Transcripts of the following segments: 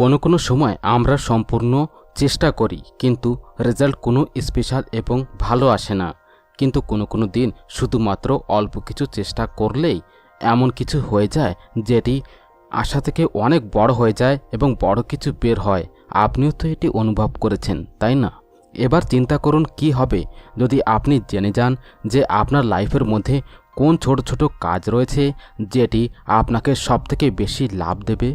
কোনো সময় আমরা সম্পূর্ণ চেষ্টা করি কিন্তু রেজাল্ট কোনো স্পেশাল এবং ভালো আসে না। কিন্তু কোনো দিন শুধুমাত্র অল্প কিছু চেষ্টা করলেই এমন কিছু হয়ে যায় যেটি আশা থেকে অনেক বড় হয়ে যায় এবং বড় কিছু বের হয়। আপনিও তো এটি অনুভব করেছেন, তাই না? এবার চিন্তা করুন কি হবে যদি আপনি জেনে যান যে আপনার লাইফের মধ্যে কোন ছোট ছোট কাজ রয়েছে যেটি আপনাকে সবথেকে বেশি লাভ দেবে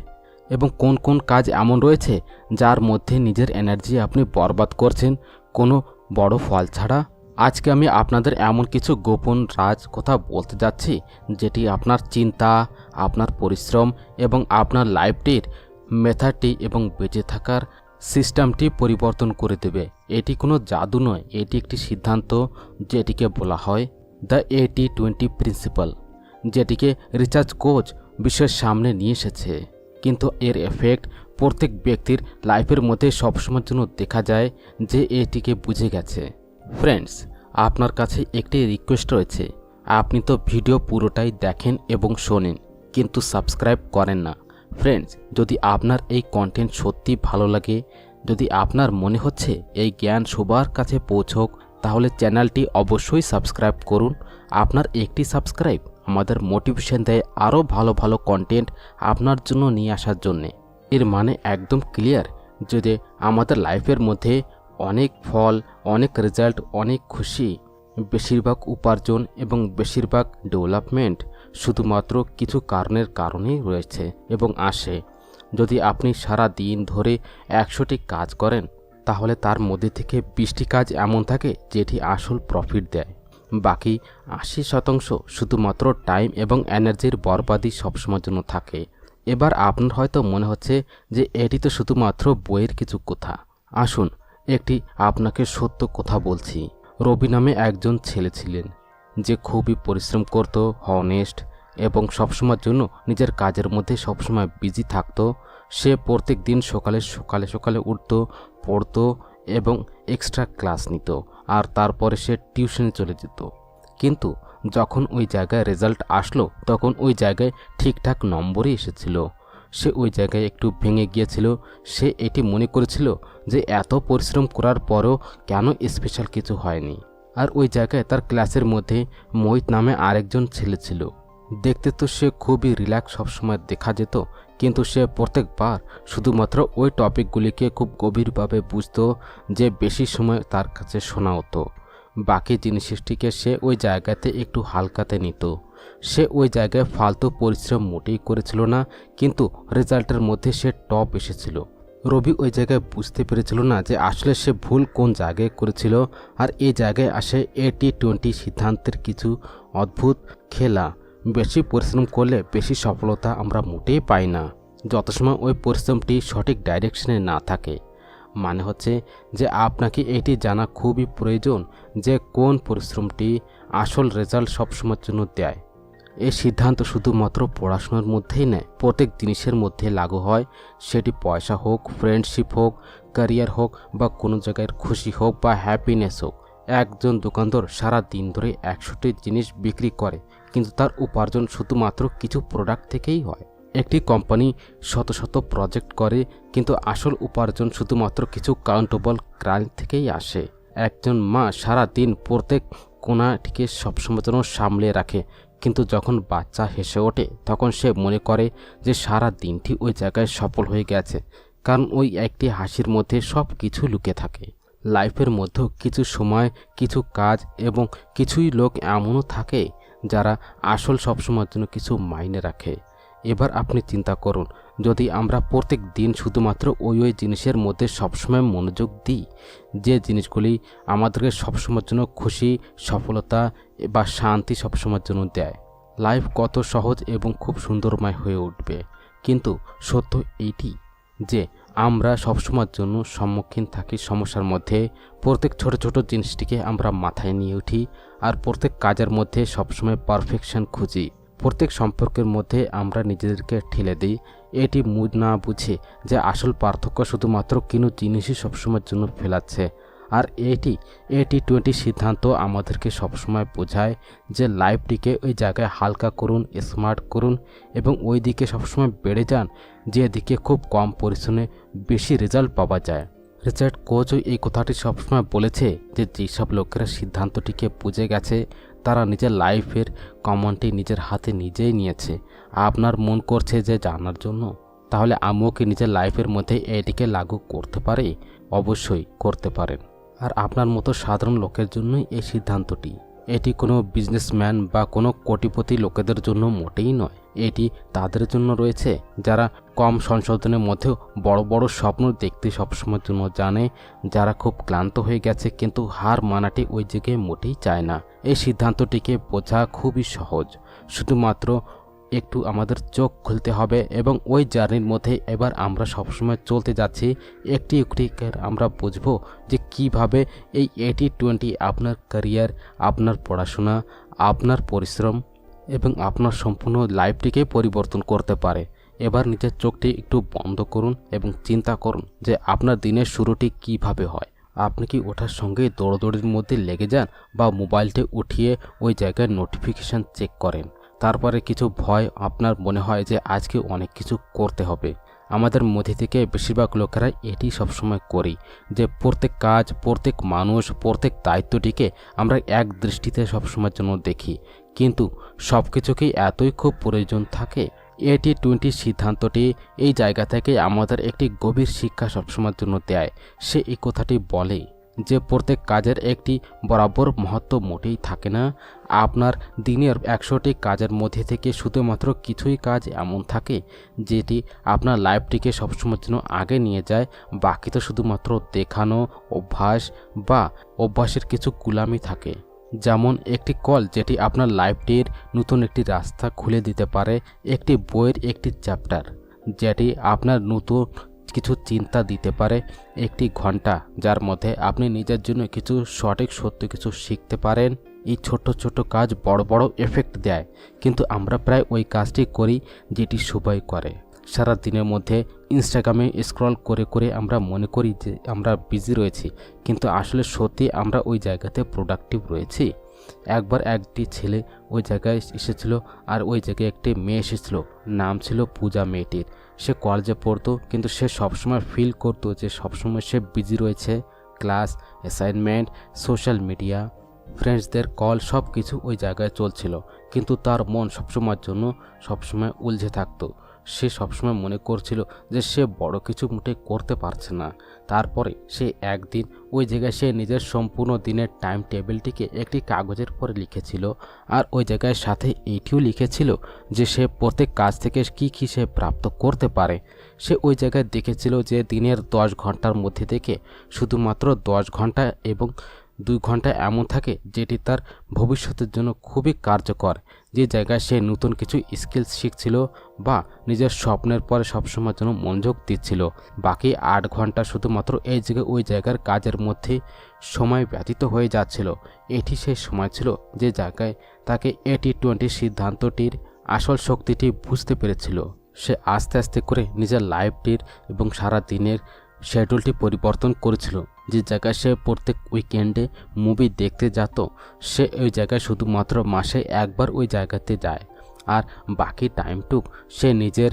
এবং কোন কাজ এমন রয়েছে যার মধ্যে নিজের এনার্জি আপনি বরবাদ করছেন কোনো বড় ফল ছাড়া। আজকে আমি আপনাদের এমন কিছু গোপন রাজ কথা বলতে যাচ্ছি যেটি আপনার চিন্তা, আপনার পরিশ্রম এবং আপনার লাইফটির মেথডটি এবং বেঁচে থাকার সিস্টেমটি পরিবর্তন করে দেবে। এটি কোনো জাদু নয়, এটি একটি সিদ্ধান্ত যেটিকে বলা হয় দ্য 80-20 প্রিন্সিপাল, যেটিকে রিচার্জ কোচ বিশ্বের সামনে নিয়ে এসেছে। কিন্তু এর এফেক্ট প্রত্যেক ব্যক্তির লাইফের মধ্যে সবসময়ের জন্য দেখা যায় যে এটিকে বুঝে গেছে। ফ্রেন্ডস, আপনার কাছে একটি রিকোয়েস্ট রয়েছে। আপনি তো ভিডিও পুরোটাই দেখেন এবং শোনেন কিন্তু সাবস্ক্রাইব করেন না। ফ্রেন্ডস, যদি আপনার এই কন্টেন্ট সত্যি ভালো লাগে, যদি আপনার মনে হচ্ছে এই জ্ঞান সবার কাছে পৌঁছক, তাহলে চ্যানেলটি অবশ্যই সাবস্ক্রাইব করুন। আপনার একটি সাবস্ক্রাইব আমাদের মোটিভেশন দেয় আরও ভালো কন্টেন্ট আপনার জন্য নিয়ে আসার জন্যে। এর মানে একদম ক্লিয়ার যে আমাদের লাইফের মধ্যে অনেক ফল, অনেক রেজাল্ট, অনেক খুশি, বেশিরভাগ উপার্জন এবং বেশিরভাগ ডেভেলপমেন্ট শুধুমাত্র কিছু কারণের কারণেই রয়েছে এবং আসে। যদি আপনি সারা দিন ধরে 100টি কাজ করেন তাহলে তার মধ্যে থেকে 20টি কাজ এমন থাকে যেটি আসল প্রফিট দেয়। বাকি 80% শুধুমাত্র টাইম এবং এনার্জির বরবাদি সবসময়ের জন্য থাকে। এবার আপনার হয়তো মনে হচ্ছে যে এটি তো শুধুমাত্র বইয়ের কিছু কথা। আসুন একটি আপনাকে সত্য কথা বলছি। রবি নামে একজন ছেলে ছিলেন যে খুবই পরিশ্রম করত, হনেস্ট এবং সবসময়ের জন্য নিজের কাজের মধ্যে সবসময় বিজি থাকত। সে প্রত্যেক দিন সকালে উঠত, পড়তো এবং এক্সট্রা ক্লাস নিত আর তারপরে সে টিউশনে চলে যেত। কিন্তু যখন ওই জায়গায় রেজাল্ট আসলো তখন ওই জায়গায় ঠিকঠাক নম্বরই এসেছিল। সে ওই জায়গায় একটু ভেঙে গিয়েছিল। সে এটি মনে করেছিল যে এত পরিশ্রম করার পরও কেন স্পেশাল কিছু হয়নি। আর ওই জায়গায় তার ক্লাসের মধ্যে মোহিত নামে আরেকজন ছেলে ছিল। দেখতে তো সে খুবই রিল্যাক্স সবসময় দেখা যেত, কিন্তু সে প্রত্যেকবার শুধুমাত্র ওই টপিকগুলিকে খুব গভীরভাবে বুঝত যে বেশি সময় তার কাছে শোনা হতো। বাকি জিনিসটিকে সে ওই জায়গাতে একটু হালকাতে নিত। সে ওই জায়গায় ফালতু পরিশ্রম মোটেই করেছিল না, কিন্তু রেজাল্টের মধ্যে সে টপ এসেছিল। রবি ওই জায়গায় বুঝতে পেরেছিল না যে আসলে সে ভুল কোন জায়গায় করেছিল। আর এই জায়গায় আসে 80-20 সিদ্ধান্তের কিছু অদ্ভুত খেলা। বেশি পরিশ্রম করলে বেশি সফলতা আমরা মোটেই পাই না যত সময় ওই পরিশ্রমটি সঠিক ডাইরেকশনে না থাকে। মানে হচ্ছে যে আপনাকে এটি জানা খুবই প্রয়োজন যে কোন পরিশ্রমটি আসল রেজাল্ট সবসময়ের জন্য দেয়। এই সিদ্ধান্ত শুধুমাত্র পড়াশোনার মধ্যেই নয়, প্রত্যেক জিনিসের মধ্যে লাগু হয়। সেটি পয়সা হোক, ফ্রেন্ডশিপ হোক, ক্যারিয়ার হোক বা কোনো জায়গায় খুশি হোক বা হ্যাপিনেস হোক। একজন দোকানদার সারা দিন ধরে 100টি জিনিস বিক্রি করে কিন্তু তার উপার্জন শুধুমাত্র কিছু প্রোডাক্ট থেকেই হয়। একটি কোম্পানি শত প্রজেক্ট করে কিন্তু আসল উপার্জন শুধুমাত্র কিছু কাউন্টেবল ক্লায়েন্ট থেকেই আসে। একজন মা সারা দিন প্রত্যেক কোণাটিকে সবসময় জন্য সামলে রাখে, কিন্তু যখন বাচ্চা হেসে ওঠে তখন সে মনে করে যে সারা দিনটি ওই জায়গায় সফল হয়ে গেছে, কারণ ওই একটি হাসির মধ্যে সব কিছু লুকিয়ে থাকে। লাইফের মধ্যেও কিছু সময়, কিছু কাজ এবং কিছুই লোক এমনও থাকে যারা আসল সবসময়ের জন্য কিছু মাইনে রাখে। এবার আপনি চিন্তা করুন, যদি আমরা প্রত্যেক দিন শুধুমাত্র ওই জিনিসের মধ্যে সবসময় মনোযোগ দিই যে জিনিসগুলি আমাদেরকে সবসময়ের জন্য খুশি, সফলতা বা শান্তি সবসময়ের জন্য দেয়, লাইফ কত সহজ এবং খুব সুন্দরময় হয়ে উঠবে। কিন্তু সত্য এইটি যে আমরা সবসময়ের জন্য সম্মুখীন থাকি সমস্যার মধ্যে। প্রত্যেক ছোট জিনিসটিকে আমরা মাথায় নিয়ে উঠি আর প্রত্যেক কাজের মধ্যে সবসময় পারফেকশন খুঁজি। প্রত্যেক সম্পর্কের মধ্যে আমরা নিজেদেরকে ঠেলে দিই, এটি না বুঝে যে আসল পার্থক্য শুধুমাত্র কোনো জিনিসই সবসময়ের জন্য ফেলাচ্ছে। আর 80-20 সিদ্ধান্ত আমাদেরকে সবসময় বোঝায় যে লাইফটিকে ওই জায়গায় হালকা করুন, স্মার্ট করুন এবং ওই দিকে সবসময় বেড়ে যান যেদিকে খুব কম পরিশ্রমে বেশি রেজাল্ট পাওয়া যায়। রিচার্ড কোচও এই কথাটি সবসময় বলেছে যে যেসব লোকেরা সিদ্ধান্তটিকে বুঝে গেছে তারা নিজের লাইফের কমান্ডটি নিজের হাতে নিজেই নিয়েছে। আপনার মন করছে যে জানার জন্য, তাহলে আমিও কি নিজের লাইফের মধ্যে এটিকে লাগু করতে পারি? অবশ্যই করতে পারেন। আর আপনার মতো সাধারণ লোকের জন্যই এই সিদ্ধান্তটি। এটি কোনো বিজনেসম্যান বা কোনো কোটিপতি লোকেদের জন্য মোটেই নয়। এটি তাদের জন্য রয়েছে যারা কম সংশোধনের মধ্যেও বড় বড় স্বপ্ন দেখতে সবসময়ের জন্য জানে, যারা খুব ক্লান্ত হয়ে গেছে কিন্তু হার মানাটি ওই জায়গায় মোটেই চায় না। এই সিদ্ধান্তটিকে বোঝা খুবই সহজ, শুধুমাত্র একটু আমাদের চোখ খুলতে হবে এবং ওই জার্নির মধ্যে এবার আমরা সবসময় চলতে যাচ্ছি। একটি একটি আমরা বুঝবো যে কিভাবে এই 80-20 আপনার ক্যারিয়ার, আপনার পড়াশোনা, আপনার পরিশ্রম এবং আপনার সম্পূর্ণ লাইফটিকে পরিবর্তন করতে পারে। এবার নিজের চোখটি একটু বন্ধ করুন এবং চিন্তা করুন যে আপনার দিনের শুরুটি কিভাবে হয়। আপনি কি ওঠার সঙ্গে দৌড়দৌড়ির মধ্যে লেগে যান বা মোবাইলটি উঠিয়ে ওই জায়গায় নোটিফিকেশান চেক করেন? তারপরে কিছু ভয় আপনার মনে হয় যে আজকে অনেক কিছু করতে হবে। আমাদের মধ্যে থেকে বেশিরভাগ লোকেরা এটি সবসময় করি যে প্রত্যেক কাজ, প্রত্যেক মানুষ, প্রত্যেক দায়িত্বটিকে আমরা এক দৃষ্টিতে সবসময়ের জন্য দেখি, কিন্তু সব কিছুকেই এতই খুব প্রয়োজন থাকে। 80-20 সিদ্ধান্তটি এই জায়গা থেকে আমাদের একটি গভীর শিক্ষা সবসময়ের জন্য দেয়। সে এই কথাটি বলে যে প্রত্যেক কাজের একটি বরাবর মহত্ব মোটেই থাকে না। আপনার দিনের 100টি কাজের মধ্যে থেকে শুধুমাত্র কিছুই কাজ এমন থাকে যেটি আপনার লাইফটিকে সবসময়ের জন্য আগে নিয়ে যায়। বাকি তো শুধুমাত্র দেখানো অভ্যাস বা অভ্যাসের কিছু গুলামি থাকে। যেমন একটি কল যেটি আপনার লাইফটির নতুন একটি রাস্তা খুলে দিতে পারে, একটি বইয়ের একটি চ্যাপ্টার যেটি আপনার নতুন কিছু চিন্তা দিতে পারে, একটি ঘন্টা যার মধ্যে আপনি নিজের জন্য কিছু সঠিক সত্য কিছু শিখতে পারেন। এই ছোট ছোট কাজ বড় বড় এফেক্ট দেয়, কিন্তু আমরা প্রায় ওই কাজটি করি যেটি সবাই করে। সারা দিনের মধ্যে ইনস্টাগ্রামে স্ক্রল করে করে আমরা মনে করি যে আমরা বিজি রয়েছি, কিন্তু আসলে সত্যি আমরা ওই জায়গাতে প্রোডাক্টিভ রয়েছি। একবার একটি ছেলে ওই জায়গায় এসেছিল, আর ওই জায়গায় একটি মেয়ে এসেছিল, নাম ছিল পূজা মেয়েটির। সে কলেজে পড়তো, কিন্তু সে সবসময় ফিল করতো যে সবসময় সে বিজি রয়েছে। ক্লাস, অ্যাসাইনমেন্ট, সোশ্যাল মিডিয়া, ফ্রেন্ডসদের কল সব কিছু ওই জায়গায় চলছিল, কিন্তু তার মন সবসময়ের জন্য সবসময় উলঝে থাকতো। সে সবসময় মনে করছিল যে সে বড় কিছু মোটে করতে পারছে না। তারপরে সে একদিন ওই জায়গায় সে নিজের সম্পূর্ণ দিনের টাইম টেবিলটিকে একটি কাগজের পরে লিখেছিল, আর ওই জায়গায় সাথে এটিও লিখেছিল যে সে প্রত্যেক কাজ থেকে কী সে প্রাপ্ত করতে পারে। সে ওই জায়গায় দেখেছিল যে দিনের 10 ঘন্টার মধ্যে থেকে শুধুমাত্র 10 ঘন্টা এবং 2 ঘন্টা এমন থাকে যেটি তার ভবিষ্যতের জন্য খুবই কার্যকর, যে জায়গায় সে নতুন কিছু স্কিলস শিখছিল বা নিজের স্বপ্নের পরে সবসময়ের জন্য মনোযোগ দিচ্ছিল। বাকি 8 ঘন্টা শুধুমাত্র এই জায়গায় ওই জায়গার কাজের মধ্যে সময় ব্যতীত হয়ে যাচ্ছিল। এটি সেই সময় ছিল যে জায়গায় তাকে 80-20 সিদ্ধান্তটির আসল শক্তিটি বুঝতে পেরেছিল। সে আস্তে আস্তে করে নিজের লাইফটির এবং সারা দিনের শিডিউলটি পরিবর্তন করেছিল। যে জায়গায় সে প্রত্যেক উইকেন্ডে মুভি দেখতে যেত, সে ওই জায়গায় শুধুমাত্র মাসে একবার ওই জায়গাতে যায়, আর বাকি টাইমটুক সে নিজের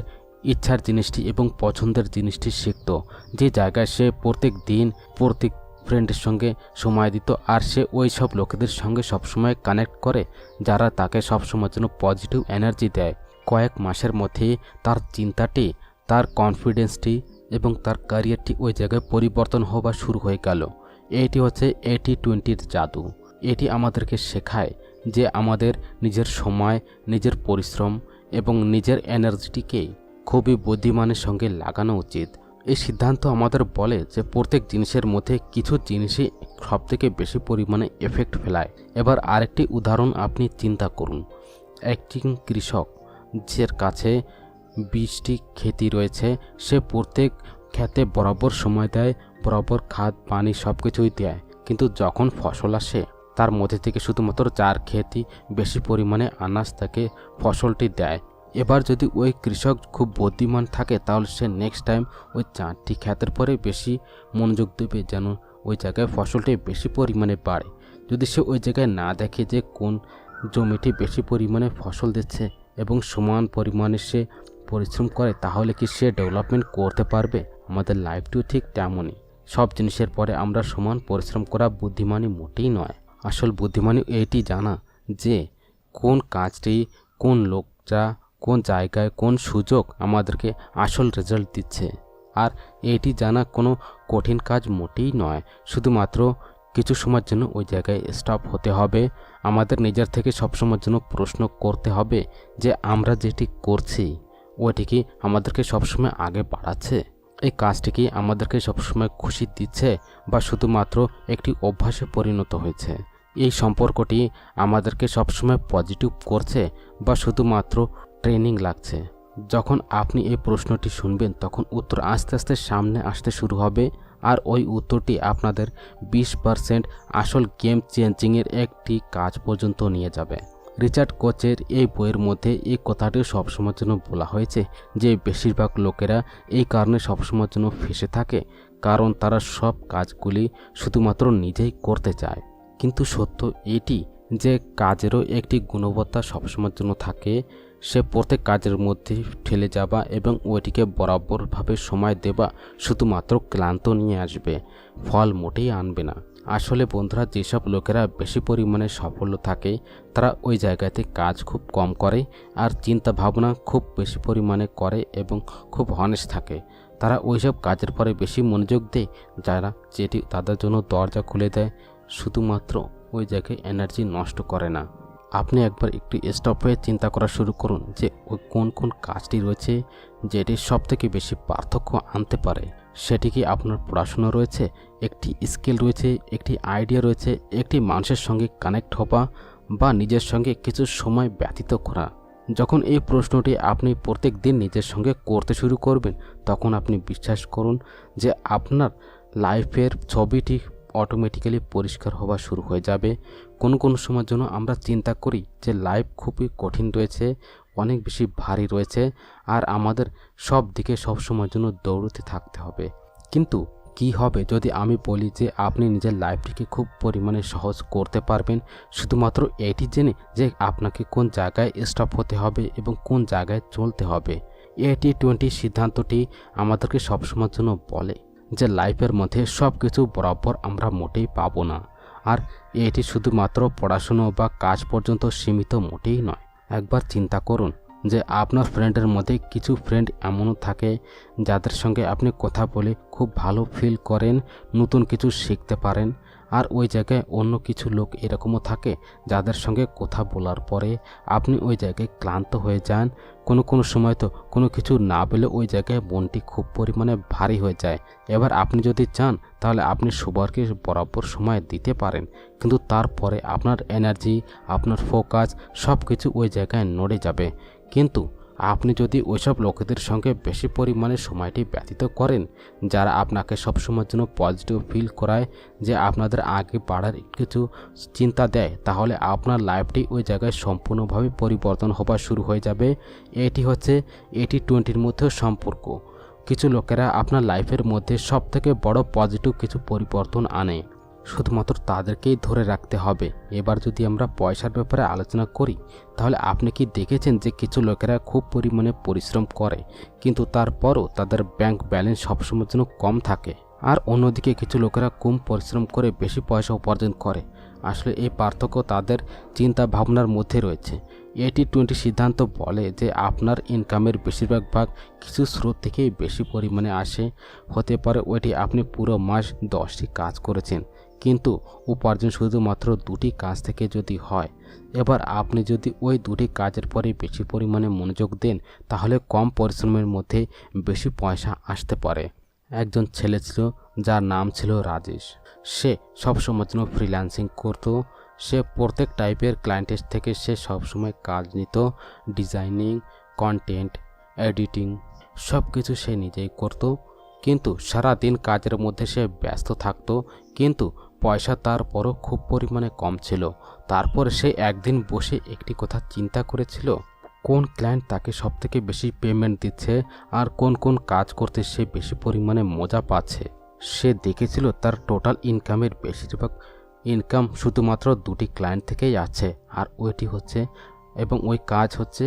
ইচ্ছার জিনিসটি এবং পছন্দের জিনিসটি শিখত। যে জায়গায় সে প্রত্যেক দিন প্রত্যেক ফ্রেন্ডের সঙ্গে সময় দিত, আর সে ওই সব লোকেদের সঙ্গে সবসময় কানেক্ট করে যারা তাকে সবসময়ের জন্য পজিটিভ এনার্জি দেয়। কয়েক মাসের মধ্যেই তার চিন্তাটি, তার কনফিডেন্সটি এবং তার ক্যারিয়ারটি ওই জায়গায় পরিবর্তন হওয়া শুরু হয়ে গেল। এটি হচ্ছে 80-20 জাদু। এটি আমাদেরকে শেখায় যে আমাদের নিজের সময়, নিজের পরিশ্রম এবং নিজের এনার্জিটিকে খুবই বুদ্ধিমানের সঙ্গে লাগানো উচিত। এই সিদ্ধান্ত আমাদের বলে যে প্রত্যেক জিনিসের মধ্যে কিছু জিনিসই সবথেকে বেশি পরিমাণে এফেক্ট ফেলায়। এবার আরেকটি উদাহরণ আপনি চিন্তা করুন। একটি কৃষক যার কাছে 20টি ক্ষেতি রয়েছে, সে প্রত্যেক ক্ষেতে বরাবর সময় দেয়, বরাবর খাদ পানি সব কিছুই দেয়, কিন্তু যখন ফসল আসে তার মধ্যে থেকে শুধুমাত্র 4 ক্ষেতি বেশি পরিমাণে আনাজ তাকে ফসলটি দেয়। এবার যদি ওই কৃষক খুব বুদ্ধিমান থাকে তাহলে সে নেক্সট টাইম ওই 4টি ক্ষেতের পরে বেশি মনোযোগ দেবে যেন ওই জায়গায় ফসলটি বেশি পরিমাণে বাড়ে। যদি সে ওই জায়গায় না দেখে যে কোন জমিটি বেশি পরিমাণে ফসল দিচ্ছে এবং সমান পরিমাণে সে পরিশ্রম করে তাহলে কি সে ডেভেলপমেন্ট করতে পারবে? আমাদের লাইফটিও ঠিক তেমনই। সব জিনিসের পরে আমরা সমান পরিশ্রম করা বুদ্ধিমানী মোটেই নয়। আসল বুদ্ধিমানী এইটি জানা যে কোন কাজটি, কোন লোকটা, কোন জায়গায়, কোন সুযোগ আমাদেরকে আসল রেজাল্ট দিচ্ছে। আর এইটি জানা কোনো কঠিন কাজ মোটেই নয়। শুধুমাত্র কিছু সময়ের জন্য ওই জায়গায় স্টপ হতে হবে। আমাদের নিজের থেকে সবসময়ের জন্য প্রশ্ন করতে হবে যে আমরা যেটি করছি ওইটি কি আমাদেরকে সবসময় আগে বাড়াচ্ছে? এই কাজটি কি আমাদেরকে সবসময় খুশি দিচ্ছে বা শুধুমাত্র একটি অভ্যাসে পরিণত হয়েছে? এই সম্পর্কটি আমাদেরকে সবসময় পজিটিভ করছে বা শুধুমাত্র ট্রেনিং লাগছে? যখন আপনি এই প্রশ্নটি শুনবেন তখন উত্তর আস্তে আস্তে সামনে আসতে শুরু হবে। আর ওই উত্তরটি আপনাদের 20% আসল গেম চেঞ্জিংয়ের একটি কাজ পর্যন্ত নিয়ে যাবে। রিচার্ড কোচের এই বইয়ের মধ্যে এই কথাটি সবসময়ের জন্য বলা হয়েছে যে বেশিরভাগ লোকেরা এই কারণে সবসময়ের জন্য ফেঁসে থাকে, কারণ তারা সব কাজগুলি শুধুমাত্র নিজেই করতে চায়। কিন্তু সত্য এটি যে কাজেরও একটি গুণবত্তা সবসময়ের জন্য থাকে। সে প্রত্যেক কাজের মধ্যে ঠেলে যাবা এবং ওইটিকে বরাবরভাবে সময় দেবা শুধুমাত্র ক্লান্ত নিয়ে আসবে, ফল মোটেই আনবে না। আসলে বন্ধুরা, যেসব লোকেরা বেশি পরিমাণে সাফল্য থাকে তারা ওই জায়গাতে কাজ খুব কম করে আর চিন্তা ভাবনা খুব বেশি পরিমাণে করে এবং খুব হনেস্ট থাকে। তারা ওইসব কাজের পরে বেশি মনোযোগ দেয় যারা যেটি তাদের জন্য দরজা খুলে দেয়, শুধুমাত্র ওই জায়গায় এনার্জি নষ্ট করে না। আপনি একবার একটু স্টপ হয়ে চিন্তা করা শুরু করুন যে ওই কোন কোন কাজটি রয়েছে যেটি সবথেকে বেশি পার্থক্য আনতে পারে। সেটি কি আপনার পড়াশোনা রয়েছে, একটি স্কিল রয়েছে, একটি আইডিয়া রয়েছে, একটি মানুষের সঙ্গে কানেক্ট হওয়া বা নিজের সঙ্গে কিছু সময় ব্যতীত করা? যখন এই প্রশ্নটি আপনি প্রত্যেক দিন নিজের সঙ্গে করতে শুরু করবেন তখন আপনি বিশ্বাস করুন যে আপনার লাইফের ছবিটি অটোমেটিক্যালি পরিষ্কার হওয়া শুরু হয়ে যাবে। কোনো সময়ের জন্য আমরা চিন্তা করি যে লাইফ খুবই কঠিন রয়েছে, অনেক বেশি ভারী রয়েছে আর আমাদের সব দিকে সব সময়ের জন্য দৌড়তে থাকতে হবে। কিন্তু কি হবে যদি আমি বলি যে আপনি নিজের লাইফটিকে খুব পরিমাণে সহজ করতে পারবেন শুধুমাত্র এটি জেনে যে আপনাকে কোন জায়গায় স্টপ হতে হবে এবং কোন জায়গায় চলতে হবে। 80-20 সিদ্ধান্তটি আমাদেরকে সবসময়ের জন্য বলে যে লাইফের মধ্যে সব কিছু বরাবর আমরা মোটেই পাবো না, আর এটি শুধুমাত্র পড়াশুনো বা কাজ পর্যন্ত সীমিত মোটেই নয়। একবার চিন্তা করুন যে আপনার ফ্রেন্ডের মধ্যে কিছু ফ্রেন্ড এমনও থাকে যাদের সঙ্গে আপনি কথা বলে খুব ভালো ফিল করেন, নতুন কিছু শিখতে পারেন। আর ওই জায়গায় অন্য কিছু লোক এরকমও থাকে যাদের সঙ্গে কথা বলার পরে আপনি ওই জায়গায় ক্লান্ত হয়ে যান। কোনো সময় তো কোনো কিছু না বলে ওই জায়গায় মনটি খুব পরিমাণে ভারী হয়ে যায়। এবার আপনি যদি চান তাহলে আপনি সবারকে বরাবর সময় দিতে পারেন, কিন্তু তারপরে আপনার এনার্জি, আপনার ফোকাস সব কিছু ওই জায়গায় নড়ে যাবে। কিন্তু আপনি যদি ওইসব লোকেদের সঙ্গে বেশি পরিমাণে সময়টি ব্যতীত করেন যারা আপনাকে সবসময়ের জন্য পজিটিভ ফিল করায়, যে আপনাদের আগে বাড়ার কিছু চিন্তা দেয়, তাহলে আপনার লাইফটি ওই জায়গায় সম্পূর্ণভাবে পরিবর্তন হওয়া শুরু হয়ে যাবে। এটি হচ্ছে 80-20-র মধ্যে সম্পর্ক। কিছু লোকেরা আপনার লাইফের মধ্যে সবথেকে বড় পজিটিভ কিছু পরিবর্তন আনে, শুধুমাত্র তাদেরকেই ধরে রাখতে হবে। এবার যদি আমরা পয়সার ব্যাপারে আলোচনা করি তাহলে আপনি কি দেখেছেন যে কিছু লোকেরা খুব পরিমাণে পরিশ্রম করে কিন্তু তারপরও তাদের ব্যাংক ব্যালেন্স সবসময়ের জন্য কম থাকে, আর অন্যদিকে কিছু লোকেরা কম পরিশ্রম করে বেশি পয়সা উপার্জন করে? আসলে এই পার্থক্য তাদের চিন্তা ভাবনার মধ্যে রয়েছে। 80-20 সিদ্ধান্ত বলে যে আপনার ইনকামের বেশিরভাগ ভাগ কিছু স্রোত থেকেই বেশি পরিমাণে আসে। হতে পারে ওইটি আপনি পুরো মাস 10টি কাজ করেছেন কিন্তু উপার্জন শুধুমাত্র 2টি কাজ থেকে যদি হয়। এবার আপনি যদি ওই 2টি কাজের পরে বেশি পরিমাণে মনোযোগ দেন তাহলে কম পরিশ্রমের মধ্যে বেশি পয়সা আসতে পারে। একজন ছেলে ছিল যার নাম ছিল রাজেশ। সে সবসময় জন্য ফ্রিল্যান্সিং করত। সে প্রত্যেক টাইপের ক্লায়েন্টের থেকে সে সবসময় কাজ নিত, ডিজাইনিং, কন্টেন্ট, এডিটিং সব কিছু সে নিজেই করত। কিন্তু সারা দিন কাজের মধ্যে সে ব্যস্ত থাকত, কিন্তু পয়সা তারপরও খুব পরিমাণে কম ছিল। তারপর সে একদিন বসে একটি কথা চিন্তা করেছিল, কোন ক্লায়েন্ট তাকে সবথেকে বেশি পেমেন্ট দিচ্ছে আর কোন কাজ করতে সে বেশি পরিমাণে মজা পাচ্ছে। সে দেখেছিল তার টোটাল ইনকামের বেশিরভাগ ইনকাম শুধুমাত্র 2টি ক্লায়েন্ট থেকেই আছে, আর ওইটি হচ্ছে এবং ওই কাজ হচ্ছে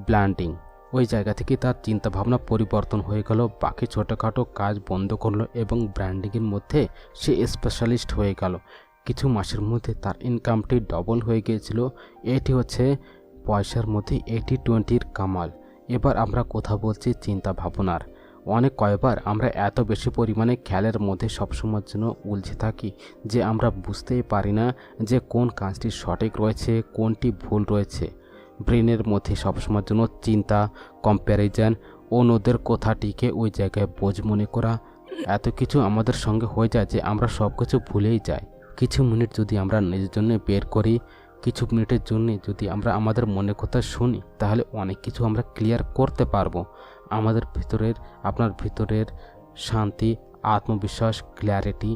ব্র্যান্ডিং। ওই জায়গা থেকে তার চিন্তাভাবনা পরিবর্তন হয়ে গেল, বাকি ছোটোখাটো কাজ বন্ধ করলো এবং ব্র্যান্ডিংয়ের মধ্যে সে স্পেশালিস্ট হয়ে গেল। কিছু মাসের মধ্যে তার ইনকামটি ডবল হয়ে গিয়েছিল। এটি হচ্ছে পয়সার মধ্যে 80-20 কামাল। এবার আমরা কথা বলছি চিন্তা ভাবনার। কয়বার আমরা এত বেশি পরিমাণে খেয়ালের মধ্যে সবসময়ের জন্য উলঝে থাকি যে আমরা বুঝতেই পারি না যে কোন কাজটি সঠিক রয়েছে, কোনটি ভুল রয়েছে। ব্রেনের মধ্যে সবসময়ের জন্য চিন্তা, কম্প্যারিজন, অন্যদের কথাটিকে ওই জায়গায় বোঝ মনে করা, এত কিছু আমাদের সঙ্গে হয়ে যায় যে আমরা সব কিছু ভুলেই যাই। কিছু মিনিট যদি আমরা নিজের জন্য বের করি, কিছু মিনিটের জন্য যদি আমরা আমাদের মনের কথা শুনি, তাহলে অনেক কিছু আমরা ক্লিয়ার করতে পারবো। আপনার ভিতরের শান্তি, আত্মবিশ্বাস, ক্ল্যারিটি,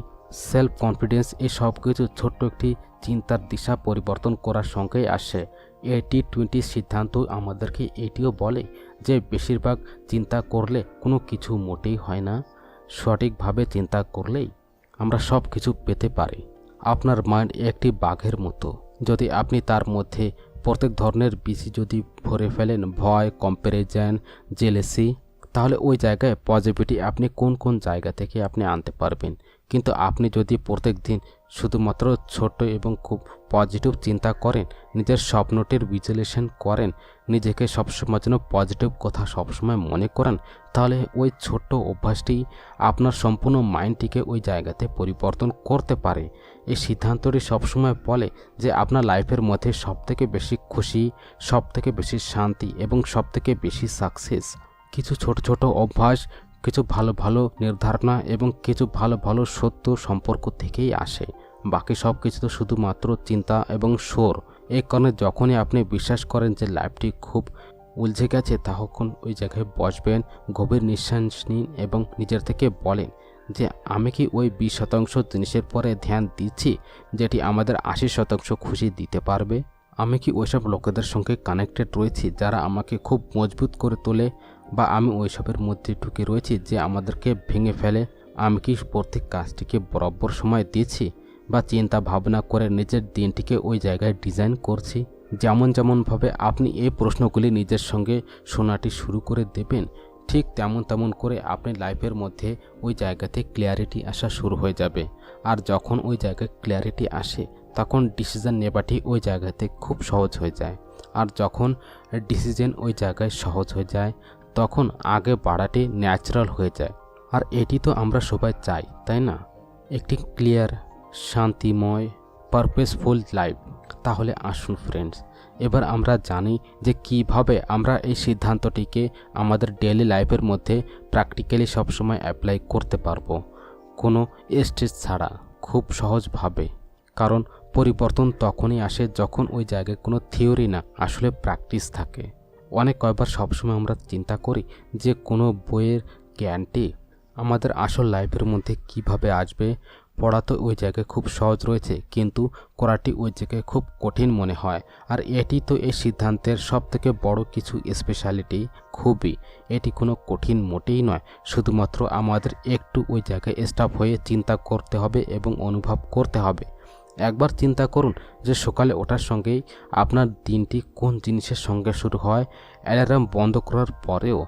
সেলফ কনফিডেন্স, এই সব কিছু ছোট্ট একটি চিন্তার দিশা পরিবর্তন করার সঙ্গেই আসে। 80-20 সিদ্ধান্ত আমাদেরকে এটিও বলে যে বেশিরভাগ চিন্তা করলে কোনো কিছু মোটেই হয় না, সঠিকভাবে চিন্তা করলেই আমরা সব কিছু পেতে পারি। আপনার মাইন্ড একটি বাঘের মতো, যদি আপনি তার মধ্যে প্রত্যেক ধরনের বীজ যদি ভরে ফেলেন, ভয়, কম্প্যারিজন, জেলেসি, তাহলে ওই জায়গায় পজিটিভিটি আপনি কোন কোন জায়গা থেকে আপনি আনতে পারবেন। কিন্তু আপনি যদি প্রত্যেক দিন শুধুমাত্র ছোট এবং খুব পজিটিভ চিন্তা করেন, নিজের স্বপ্নটির ভিজুয়ালাইজেশন করেন, নিজেকে সবসময় যেন পজিটিভ কথা সবসময় মনে করেন, তাহলে ওই ছোট্ট অভ্যাসটি আপনার সম্পূর্ণ মাইন্ডটিকে ওই জায়গাতে পরিবর্তন করতে পারে। এই সিদ্ধান্তটি সবসময় বলে যে আপনার লাইফের মধ্যে সবথেকে বেশি খুশি, সবথেকে বেশি শান্তি এবং সবথেকে বেশি সাকসেস কিছু ছোট ছোট অভ্যাস, কিছু ভালো ভালো নির্ধারণা এবং কিছু ভালো ভালো সত্য সম্পর্ক থেকেই আসে। বাকি সব কিছু তো শুধুমাত্র চিন্তা এবং শোর। এই কারণে যখনই আপনি বিশ্বাস করেন যে লাইফটি খুব উলঝে গেছে, তখন ওই জায়গায় বসবেন, গভীর নিঃশ্বাস নিন এবং নিজের থেকে বলেন যে আমি কি ওই 20% জিনিসের পরে ধ্যান দিচ্ছি যেটি আমাদের 80% খুশি দিতে পারবে? আমি কি ওইসব লোকেদের সঙ্গে কানেক্টেড রয়েছি যারা আমাকে খুব মজবুত করে তোলে, বা আমি ওইসবের মধ্যে ঢুকে রয়েছি যে আমাদেরকে ভেঙে ফেলে? আমি কি প্রত্যেক কাজটিকে বরাবর সময় দিচ্ছি, বা চিন্তা ভাবনা করে নিজের দিনটিকে ওই জায়গায় ডিজাইন করছি? যেমনভাবে আপনি এই প্রশ্নগুলি নিজের সঙ্গে শোনাটি শুরু করে দেবেন, ঠিক তেমন করে আপনি লাইফের মধ্যে ওই জায়গাতে ক্লিয়ারিটি আসা শুরু হয়ে যাবে। আর যখন ওই জায়গায় ক্লিয়ারিটি আসে, তখন ডিসিশন নেবাটি ওই জায়গাতে খুব সহজ হয়ে যায়। আর যখন ডিসিশন ওই জায়গায় সহজ হয়ে যায়, তখন আগে বাড়াটি ন্যাচারাল হয়ে যায়। আর এটি তো আমরা সবাই চাই, তাই না? একটি ক্লিয়ার, শান্তিময়, পারপাসফুল লাইফ। তাহলে আসুন ফ্রেন্ডস, এবার আমরা জানি যে কিভাবে আমরা এই সিদ্ধান্তটিকে আমাদের ডেইলি লাইফের মধ্যে প্র্যাকটিক্যালি সবসময় অ্যাপ্লাই করতে পারবো, কোনো স্ট্রেস ছাড়া, খুব সহজভাবে। কারণ পরিবর্তন তখনই আসে যখন ওই জায়গায় কোনো থিওরি না, আসলে প্র্যাকটিস থাকে। কয়বার সবসময় আমরা চিন্তা করি যে কোনো বইয়ের জ্ঞানটি আমাদের আসল লাইফের মধ্যে কিভাবে আসবে। পড়া তো ওই জায়গায় খুব সহজ রয়েছে, কিন্তু করাটি ওই জায়গায় খুব কঠিন মনে হয়। আর এটি তো এই সিদ্ধান্তের সবথেকে বড় কিছু স্পেশালিটি। এটি কোনো কঠিন মোটেই নয়, শুধুমাত্র আমাদের একটু ওই জায়গায় স্টাফ হয়ে চিন্তা করতে হবে এবং অনুভব করতে হবে। একবার চিন্তা করুন যে সকালে ওঠার সঙ্গেই আপনার দিনটি কোন জিনিসের সঙ্গে শুরু হয়। অ্যালার্ম বন্ধ করার পরেও